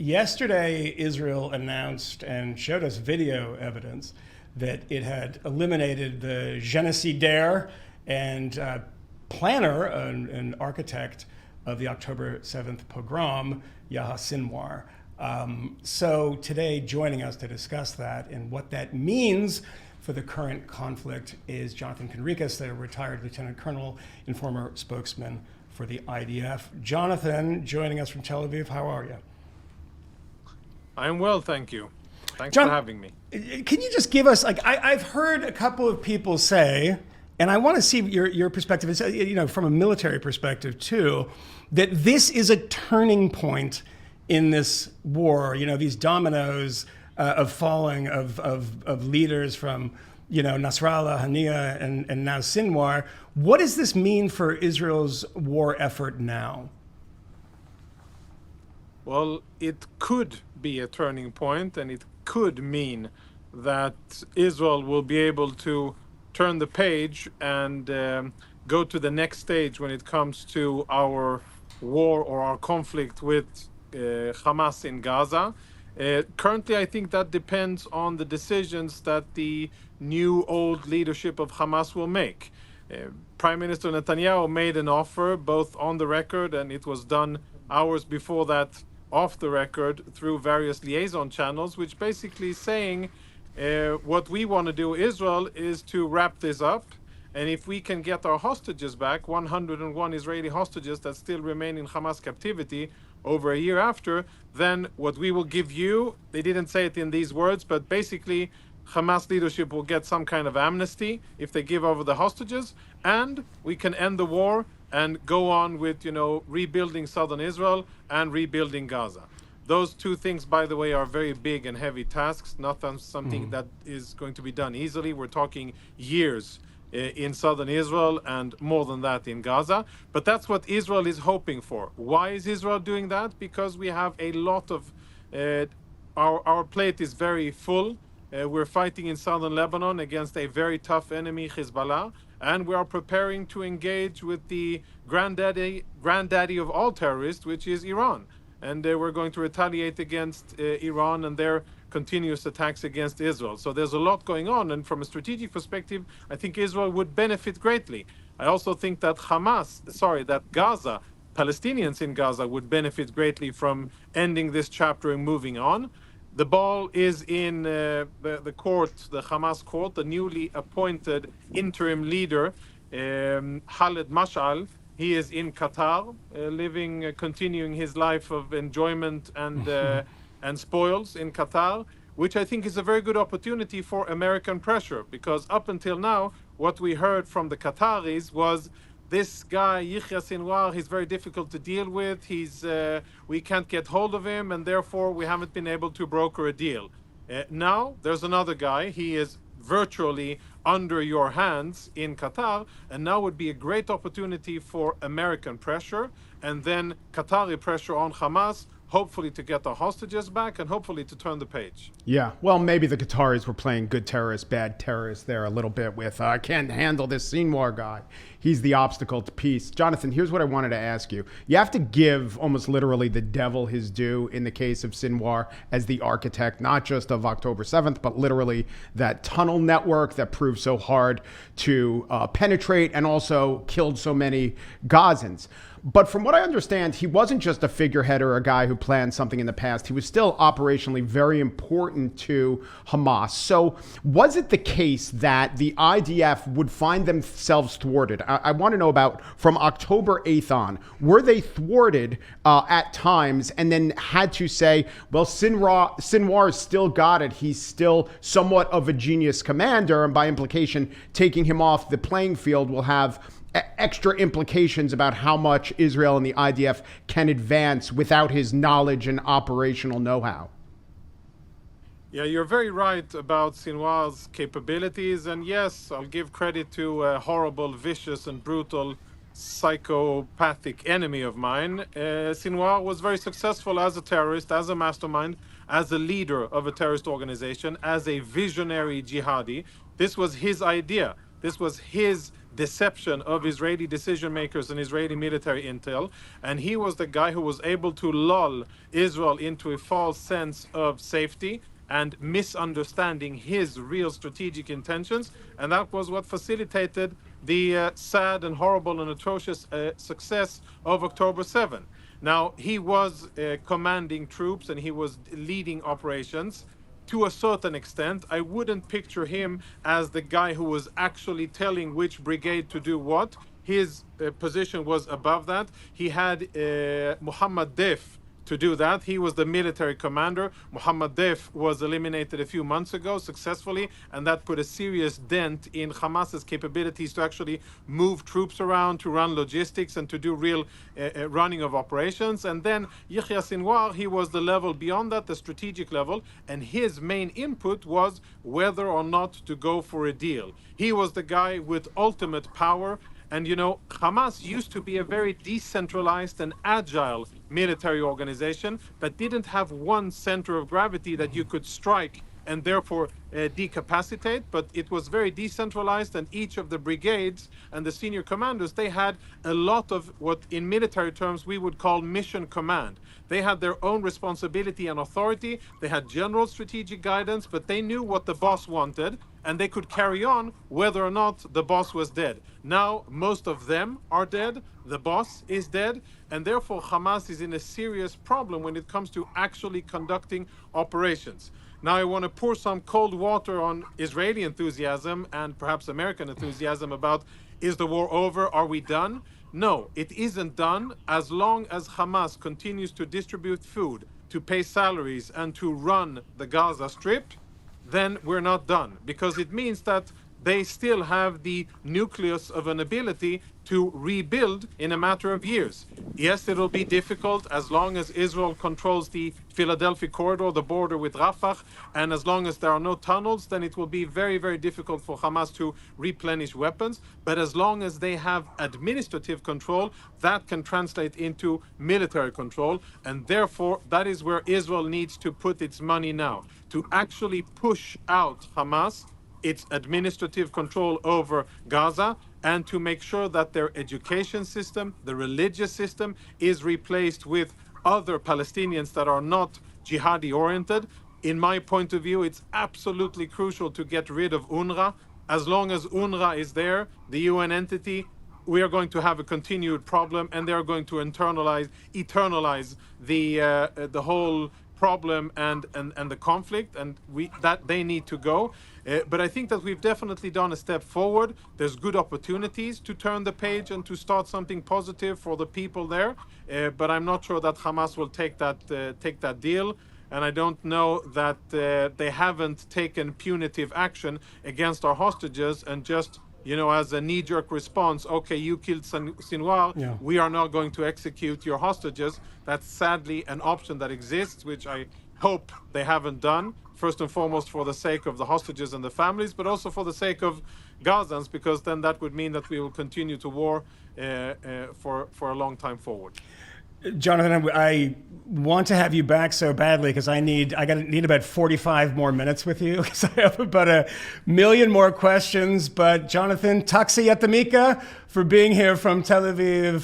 Yesterday, Israel announced and showed us video evidence that it had eliminated the génocidaire and planner and architect of the October 7th pogrom, Sinwar. So today, joining us to discuss that and what that means for the current conflict is Jonathan Conricus, the retired lieutenant colonel and former spokesman for the IDF. Jonathan, joining us from Tel Aviv, how are you? I'm well, thank you. Thanks for having me. Can you just give us, I've heard a couple of people say, and I want to see your perspective, from a military perspective too, that this is a turning point in this war. These dominoes of falling of leaders from, Nasrallah, Haniya, and now Sinwar. What does this mean for Israel's war effort now? Well, it could be a turning point, and it could mean that Israel will be able to turn the page and go to the next stage when it comes to our war or our conflict with Hamas in Gaza. Currently, I think that depends on the decisions that the new old leadership of Hamas will make. Prime Minister Netanyahu made an offer both on the record, and it was done hours before that off the record through various liaison channels, which basically saying what we want to do, Israel, is to wrap this up. And if we can get our hostages back, 101 Israeli hostages that still remain in Hamas captivity over a year after, then what we will give you, they didn't say it in these words, but basically Hamas leadership will get some kind of amnesty if they give over the hostages, and we can end the war and go on with, rebuilding southern Israel and rebuilding Gaza. Those two things, by the way, are very big and heavy tasks, not something that is going to be done easily. We're talking years in southern Israel and more than that in Gaza. But that's what Israel is hoping for. Why is Israel doing that? Because we have a lot of, our plate is very full. We're fighting in southern Lebanon against a very tough enemy, Hezbollah, and we are preparing to engage with the granddaddy of all terrorists, which is Iran. And we're going to retaliate against Iran and their continuous attacks against Israel. So there's a lot going on, and from a strategic perspective, I think Israel would benefit greatly. I also think that Gaza, Palestinians in Gaza would benefit greatly from ending this chapter and moving on. The ball is in the court, the Hamas court. The newly appointed interim leader, Khaled Mashal, he is in Qatar, continuing his life of enjoyment and spoils in Qatar, which I think is a very good opportunity for American pressure, because up until now, what we heard from the Qataris was this guy, Yahya Sinwar, he's very difficult to deal with. We can't get hold of him, and therefore we haven't been able to broker a deal. Now there's another guy. He is virtually under your hands in Qatar, and now would be a great opportunity for American pressure and then Qatari pressure on Hamas, hopefully to get the hostages back and hopefully to turn the page. Yeah, well, maybe the Qataris were playing good terrorists, bad terrorists there a little bit with, I can't handle this Sinwar guy. He's the obstacle to peace. Jonathan, here's what I wanted to ask you. You have to give almost literally the devil his due in the case of Sinwar as the architect, not just of October 7th, but literally that tunnel network that proved so hard to penetrate and also killed so many Gazans. But from what I understand, he wasn't just a figurehead or a guy who planned something in the past. He was still operationally very important to Hamas. So was it the case that the IDF would find themselves thwarted? I want to know about from October 8th on. Were they thwarted at times and then had to say, well, Sinwar still got it. He's still somewhat of a genius commander. And by implication, taking him off the playing field will have extra implications about how much Israel and the IDF can advance without his knowledge and operational know-how. Yeah, you're very right about Sinwar's capabilities. And yes, I'll give credit to a horrible, vicious, and brutal psychopathic enemy of mine. Sinwar was very successful as a terrorist, as a mastermind, as a leader of a terrorist organization, as a visionary jihadi. This was his idea. This was his deception of Israeli decision makers and Israeli military intel. And he was the guy who was able to lull Israel into a false sense of safety and misunderstanding his real strategic intentions. And that was what facilitated the sad and horrible and atrocious success of October 7. Now, he was commanding troops and he was leading operations. To a certain extent, I wouldn't picture him as the guy who was actually telling which brigade to do what. His position was above that. He had Muhammad Def to do that. He was the military commander. Muhammad Def was eliminated a few months ago successfully, and that put a serious dent in Hamas's capabilities to actually move troops around, to run logistics, and to do real running of operations. And then Yahya Sinwar, he was the level beyond that, the strategic level, and his main input was whether or not to go for a deal. He was the guy with ultimate power. And you know, Hamas used to be a very decentralized and agile military organization that didn't have one center of gravity that you could strike and therefore decapacitate, but it was very decentralized, and each of the brigades and the senior commanders, they had a lot of what in military terms we would call mission command. They had their own responsibility and authority. They had general strategic guidance, but they knew what the boss wanted, and they could carry on whether or not the boss was dead. Now, most of them are dead. The boss is dead, and therefore Hamas is in a serious problem when it comes to actually conducting operations. Now, I want to pour some cold water on Israeli enthusiasm and perhaps American enthusiasm about, is the war over? Are we done? No, it isn't done as long as Hamas continues to distribute food, to pay salaries, and to run the Gaza Strip. Then we're not done, because it means that they still have the nucleus of an ability to rebuild in a matter of years. Yes, it'll be difficult as long as Israel controls the Philadelphia corridor, the border with Rafah, and as long as there are no tunnels, then it will be very, very difficult for Hamas to replenish weapons. But as long as they have administrative control, that can translate into military control, and therefore that is where Israel needs to put its money now, to actually push out Hamas its administrative control over Gaza, and to make sure that their education system, the religious system, is replaced with other Palestinians that are not jihadi oriented. In my point of view, it's absolutely crucial to get rid of UNRWA. As long as UNRWA is there, the UN entity, we are going to have a continued problem, and they are going to eternalize the whole problem and the conflict, and that they need to go. But I think that we've definitely done a step forward. There's good opportunities to turn the page and to start something positive for the people there. But I'm not sure that Hamas will take that deal. And I don't know that they haven't taken punitive action against our hostages and just, you know, as a knee-jerk response, okay, you killed Sinwar, Yeah. we are now going to execute your hostages. That's sadly an option that exists, which I hope they haven't done, first and foremost for the sake of the hostages and the families, but also for the sake of Gazans, because then that would mean that we will continue to war for a long time forward. Jonathan, I want to have you back so badly because I need about 45 more minutes with you because I have about 1 million more questions. But Jonathan, taxi yatamika for being here from Tel Aviv.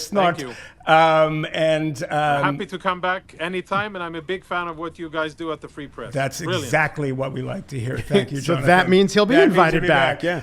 Thank you. I'm happy to come back anytime, and I'm a big fan of what you guys do at the Free Press. That's Brilliant. exactly what we like to hear. Thank you, So Jonathan. that means he'll be That means invited you'll be back. Yeah.